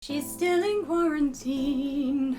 She's still in quarantine,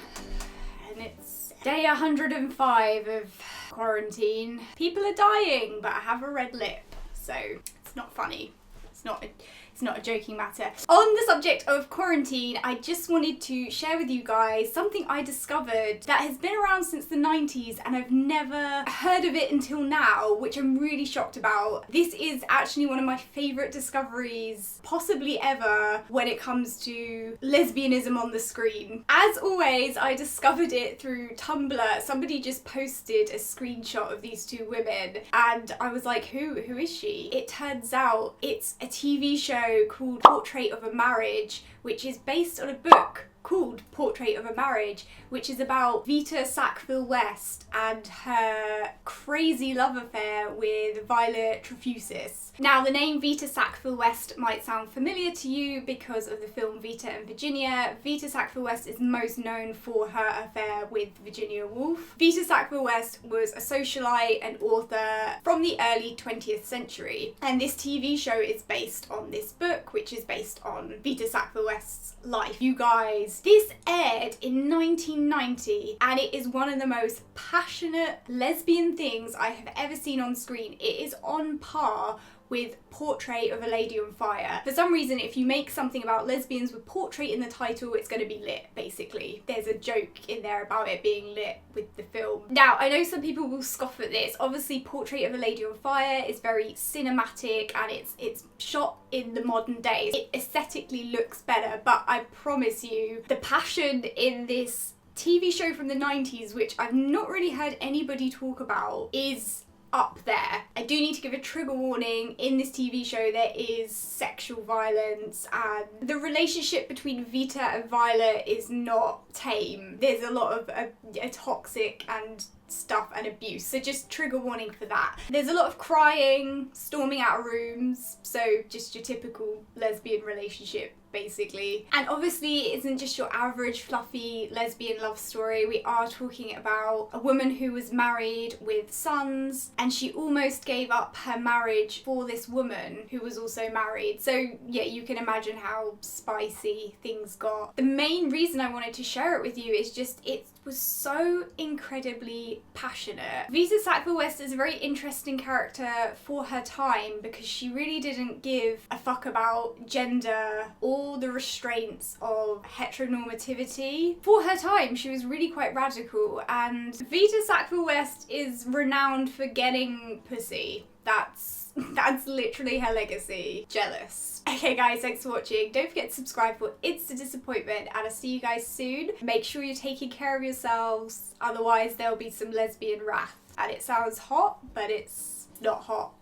and it's day 105 of quarantine. People are dying, but I have a red lip, so it's not funny. It's not a joking matter. On the subject of quarantine, I just wanted to share with you guys something I discovered that has been around since the 90s and I've never heard of it until now, which I'm really shocked about. This is actually one of my favourite discoveries possibly ever when it comes to lesbianism on the screen. As always, I discovered it through Tumblr. Somebody just posted a screenshot of these two women and I was like, who is she? It turns out it's a TV show called Portrait of a Marriage, which is based on a book called Portrait of a Marriage, which is about Vita Sackville-West and her crazy love affair with Violet Trefusis. Now, the name Vita Sackville-West might sound familiar to you because of the film Vita and Virginia. Vita Sackville-West is most known for her affair with Virginia Woolf. Vita Sackville-West was a socialite and author from the early 20th century, and this TV show is based on this book, which is based on Vita Sackville-West's life. You guys, this aired in 1990 and it is one of the most passionate lesbian things I have ever seen on screen. It is on par with Portrait of a Lady on Fire. For some reason, if you make something about lesbians with portrait in the title, it's going to be lit, basically. There's a joke in there about it being lit with the film. Now, I know some people will scoff at this. Obviously, Portrait of a Lady on Fire is very cinematic and it's shot in the modern day. It aesthetically looks better, but I promise you, the passion in this TV show from the 90s, which I've not really heard anybody talk about, is up there. I do need to give a trigger warning. In this TV show there is sexual violence and the relationship between Vita and Violet is not tame. There's a lot of a toxic and stuff and abuse, so just trigger warning for that. There's a lot of crying, storming out of rooms, so just your typical lesbian relationship basically. And obviously it isn't just your average fluffy lesbian love story. We are talking about a woman who was married with sons and she almost gave up her marriage for this woman who was also married. So yeah, you can imagine how spicy things got. The main reason I wanted to share it with you is just it was so incredibly passionate. Vita Sackville-West is a very interesting character for her time because she really didn't give a fuck about gender or the restraints of heteronormativity. For her time, she was really quite radical, and Vita Sackville-West is renowned for getting pussy. That's literally her legacy. Jealous. Okay guys, thanks for watching. Don't forget to subscribe for instant disappointment and I'll see you guys soon. Make sure you're taking care of yourselves, otherwise there'll be some lesbian wrath. And it sounds hot, but it's not hot.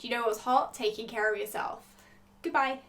Do you know what's hot? Taking care of yourself. Goodbye.